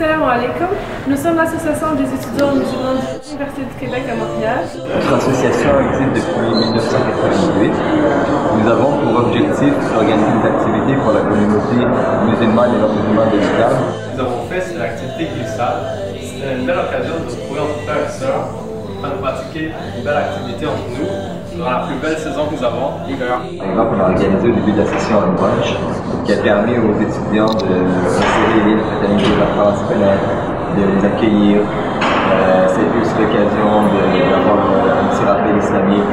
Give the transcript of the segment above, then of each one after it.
Salam alaikum. Nous sommes l'association des étudiants musulmans de l'Université du Québec à Montréal. Notre association existe depuis 1998. Nous avons pour objectif d'organiser des activités pour la communauté musulmane et non-musulmane de l'islam. Nous avons fait l'activité glissade. C'était une belle occasion de se retrouver entre frères et sœurs, afin de pratiquer une belle activité entre nous dans la plus belle saison que nous avons, l'hiver. Par exemple, on a organisé au début de la session un brunch qui a permis aux étudiants de s'insérer, de fraterniser leurs parents scolaires, de les accueillir. Ça a été aussi l'occasion d'avoir un petit rappel islamique,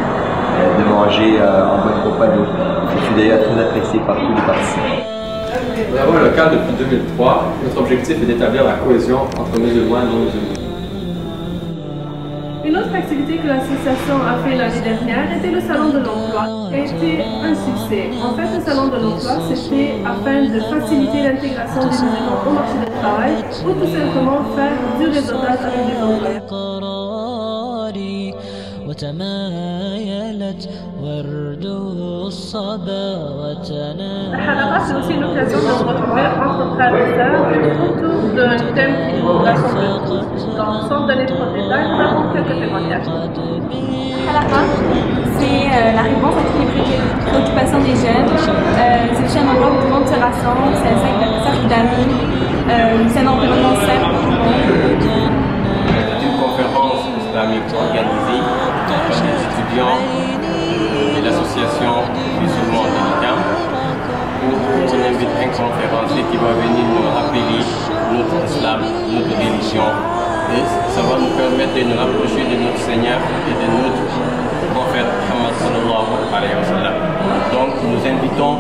de manger en bonne compagnie. Ce fut d'ailleurs très apprécié par tous les participants. Nous avons un local depuis 2003. Notre objectif est d'établir la cohésion entre musulmans et non-musulmans. Une autre activité que l'association a fait l'année dernière était le salon de l'emploi. Il a été un succès. En fait, le salon de l'emploi, c'était afin de faciliter l'intégration des musulmans au marché du travail ou tout simplement faire du réseautage avec des employeurs. الحلقات c'est aussi l'occasion de se retrouver entre frères et sœurs autour d'un thème qui nous rassemble tous. Donc, sans donner trop de détails, nous avons quelques témoignages. Halakha, c'est la réponse à toutes les préoccupations des jeunes. C'est aussi un endroit où tout le monde se rassemble, c'est un cercle d'amis, c'est un environnement sain pour tout le monde. C'est une conférence islamique organisée par les étudiants et l'association musulmane de l'ICAM. On invite un conférencier qui va venir nous rappeler notre islam, notre religion. Et ça va nous permettre de nous rapprocher de notre Seigneur et de notre prophète Muhammad sallallahu alayhi wa sallam. Donc nous invitons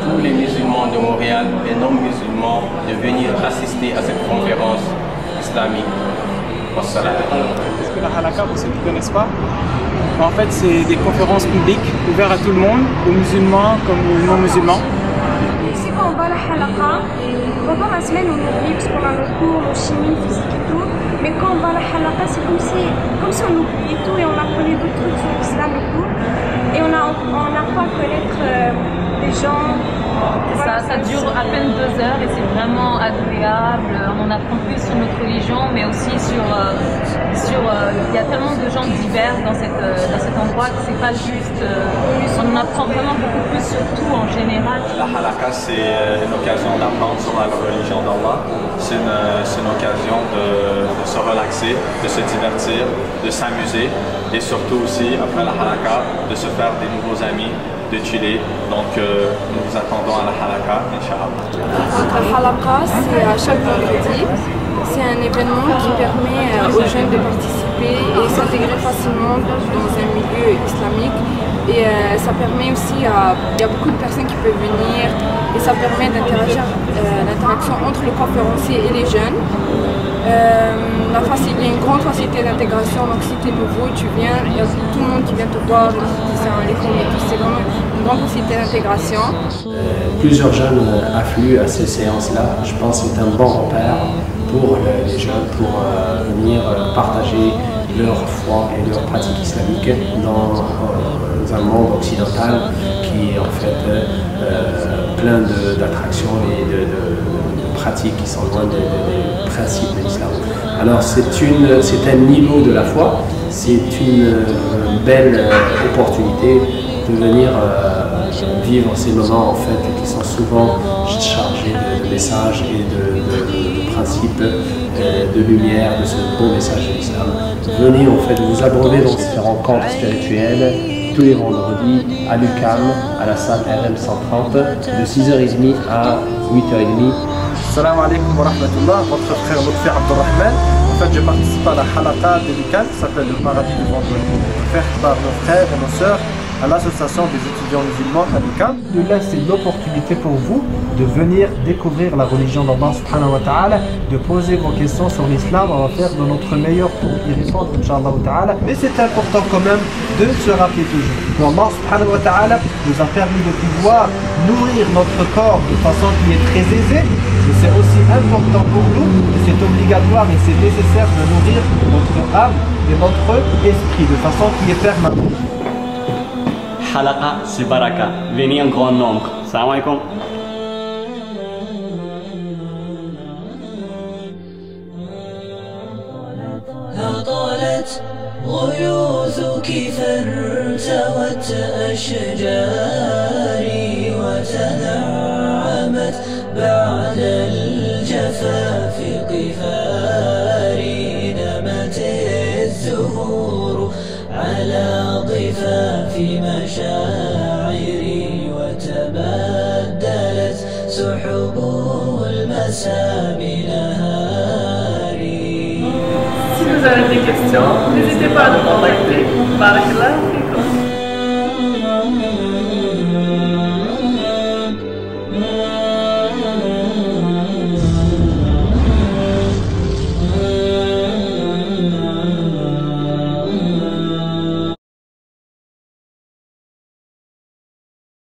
tous les musulmans de Montréal et non-musulmans de venir assister à cette conférence islamique. Wassalam. Parce que la halakha, pour ceux qui ne connaissent pas, en fait c'est des conférences publiques ouvertes à tout le monde, aux musulmans comme aux non-musulmans. Ici quand on va à la halakha, pendant la semaine on oublie parce qu'on a nos cours, nos chimie, physique et tout. Mais quand on va à la halakha, c'est comme si on oubliait tout et on apprenait d'autres trucs sur l'islam et tout. Et on apprend à connaître les gens. Ça dure à peine 2 heures et c'est vraiment agréable. On apprend plus sur notre religion, mais aussi il y a tellement de gens divers dans cet endroit que c'est pas juste. On apprend vraiment beaucoup plus sur tout en général. La halakha, c'est une occasion d'apprendre sur la religion d'Allah. C'est une occasion de se relaxer, de se divertir, de s'amuser et surtout aussi, après la halakha, de se faire des nouveaux amis, de chiller. Donc nous vous attendons à la halakha, Inch'Allah. La halakha, c'est à chaque vendredi. C'est un événement qui permet aux jeunes de participer et s'intégrer facilement dans un milieu islamique. Et ça permet aussi il y a beaucoup de personnes qui peuvent venir et ça permet d'interagir, l'interaction entre le conférencier et les jeunes. Il y a une grande facilité d'intégration, donc si tu es nouveau, tu viens, il y a tout le monde qui vient te voir, c'est vraiment une grande facilité d'intégration. Plusieurs jeunes affluent à ces séances-là, je pense que c'est un bon repère pour les jeunes, pour venir partager leur foi et leur pratique islamique dans un monde occidental qui est en fait plein d'attractions et de pratiques qui sont loin des principes de l'islam. Alors c'est un niveau de la foi, c'est une belle opportunité de venir vivre ces moments en fait qui sont souvent chargés de messages et de principes, de lumière, de ce beau message de l'islam. Venez en fait vous abreuver dans ces rencontres spirituelles tous les vendredis à l'UQAM, à la salle RM 130, de 6h30 à 8h30. Salam alaikum wa rahmatullah, votre frère Lutfi Abdurrahman. En fait, je participe à la halakha de l'UQAM qui s'appelle le paradis du vendredi, offert par nos frères et nos sœurs à l'association des étudiants musulmans à l'UQAM. Là, c'est l'opportunité pour vous de venir découvrir la religion d'Allah subhanahu wa ta'ala, de poser vos questions sur l'islam. On va faire de notre meilleur pour y répondre, inshallah ta'ala. Mais c'est important quand même de se rappeler toujours que Allah subhanahu wa ta'ala nous a permis de pouvoir nourrir notre corps de façon qui est très aisée. Et c'est aussi important pour nous, c'est obligatoire et c'est nécessaire de nourrir notre âme et notre esprit de façon qui est permanente. Halakha, c'est baraka. Venez en grand nombre. Salam alaikum. فارتوت أشجاري وتنعمت بعد الجفاف قفاري نمت الزهور على ضفاف مشاعري وتبدلت سحب المساء بنهاري. Si vous avez des questions, n'hésitez pas à nous contacter. Barakallah.